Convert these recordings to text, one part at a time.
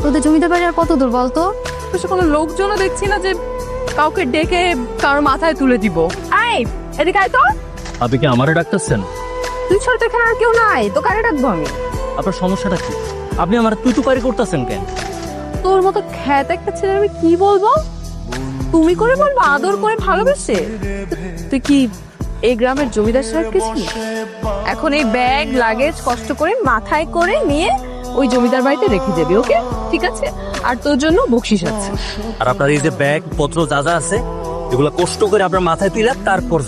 তোদের জমিদার বাড়ি আর কত দূর বলতো? কোনো লোকজনও দেখছি না যে কাউকে ডেকে কারোর মাথায় তুলে দিব। আয় এদিকে আয় তো। আপনি কি আমারে ডাকতেছেন? তুই ছাড়া তো এখানে আর কেউ নাই, তো কারে ডাকবো আমি? আপনার সমস্যাটা কি? আপনি আমার তুই করতেছেন কেন? তোর মতো খ্যাত একটা ছেলে আমি কি বলবো? তুমি করে বলবো, আদর করে ভালোবেসে? তুই কি এই গ্রামের জমিদার সাহেবকে চিনিস? এখন এই ব্যাগ লাগেজ কষ্ট করে মাথায় করে নিয়ে ওই জমিদার বাড়িতে রেখে দেবে, ওকে? ঠিক আছে? আর তোর জন্য বকশিস আছে। আর আপনার এই যে ব্যাগ পত্র যা যা আছে এগুলো কষ্ট করে আপনার মাথায় তুলে তারপর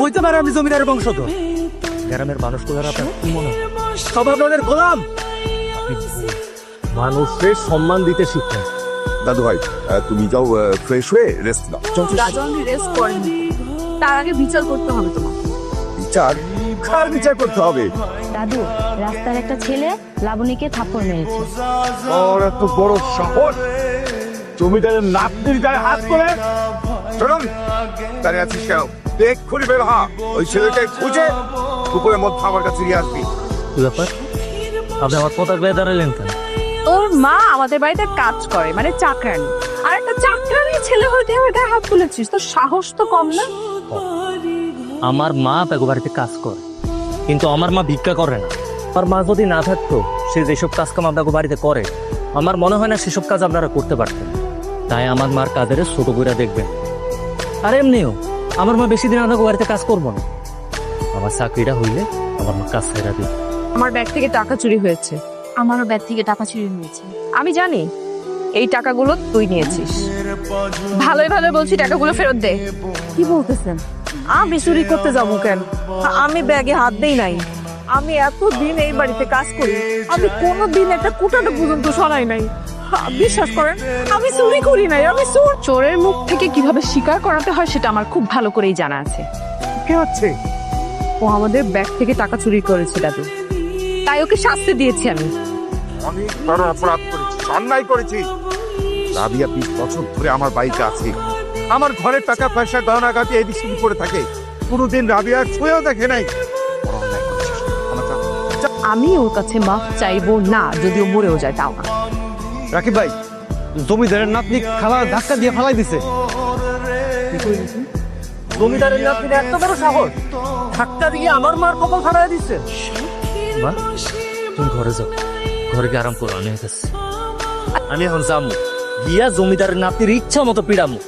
হইতে পারে আপনি জমিদারের বংশধর। গ্রামের মানুষগুলো আপনার কি মনে হয় সব আপনাদের গোলাম? আপনি মানুষের সম্মান দিতে শিখেন। দাদু ভাই তুমি যাও ফ্রেশ হয়ে রেস্ট নাও। রাজন রেস্ট করেন, তার আগে বিচার করতে হবে তোমার। বিচার? কার বিচার করতে হবে? দাদু, রাস্তার একটা ছেলে লাবণীকে থাপ্পড় মেরেছে। ওর এত বড় সাহস, জমিদারের নাতনির গায়ে হাত করে! চলুন, দাঁড়িয়ে আছিস কেন? দেখ খুলি বের হা, ওই ছেলেকে খুঁজে পুকুরের মধ্যে আমার কাছে নিয়ে আসবি। কি ব্যাপার? আপনি আমার পতাক বেয়ে দাঁড়ালেন কেন? ওর মা আমাদের বাড়িতে কাজ করে, মানে চাকরানি। আর একটা চাকরানি ছেলে হইতে আমার গায়ে হাত তুলেছিস, তোর সাহস তো কম না? আমার মা পেগো বাড়িতে কাজ করে, কিন্তু আমার মা ভিক্ষা করে না। আমার মা যদি না থাকতো, সে যেসব কাজ কাম আপনাকে বাড়িতে করে, আমার মনে হয় না সেসব কাজ আপনারা করতে পারতেন। তাই আমার মার কাজের ছোট করে দেখবেন। আর এমনিও আমার মা বেশি দিন আপনাকে বাড়িতে কাজ করবো না। আমার চাকরিটা হইলে আমার মা কাজ ছেড়ে দিবে। আমার ব্যাগ থেকে টাকা চুরি হয়েছে। আমারও ব্যাগ থেকে টাকা চুরি হয়েছে। আমি জানি এই টাকাগুলো তুই নিয়েছিস। ভালোই ভালো বলছি, টাকাগুলো ফেরত দে। কি বলতেছেন? আমি চুরি করতে যাবো কেন? আমি ব্যাগে হাত দেই নাই। আমি এতদিন এই বাড়িতে কাজ করি, আমি কোনোদিন একটা কুটাটা পর্যন্ত সরাই নাই। বিশ্বাস করেন, আমি চুরি করি নাই। আমি চোর। চোরের মুখ থেকে কিভাবে স্বীকার করাতে হয় সেটা আমার খুব ভালো করেই জানা আছে। কে হচ্ছে? ও আমাদের ব্যাগ থেকে টাকা চুরি করেছে দাদু, তাই ওকে শাস্তি দিয়েছি আমি। আমি বড় অপরাধ করেছি, অন্যায় করেছি। রাবিয়া 20 বছর ধরে আমার বাড়িতে আছে। আমার ঘরের টাকা পয়সা গহনা গাটি এই দিকে পড়ে থাকে, কোনোদিন রাবিয়া ছুঁয়েও দেখে নাই। বড় অন্যায় করেছিস। আমি ওর কাছে মাফ চাইবো না, যদিও মরেও যায় তাও না। রাকিব ভাই, জমিদারের নাতনি খালা ধাক্কা দিয়ে ফালাই দিছে। জমিদারের নাতনি এত বড় সাহস, ধাক্কা দিয়ে আমার মার কপাল ফাড়াই দিচ্ছে। মা, তুমি ঘরে যাও, ঘরে গিয়ে আরাম করো। আমি এখন যাবো গিয়া জমিদারের নাতির ইচ্ছা মতো পিড়ামো।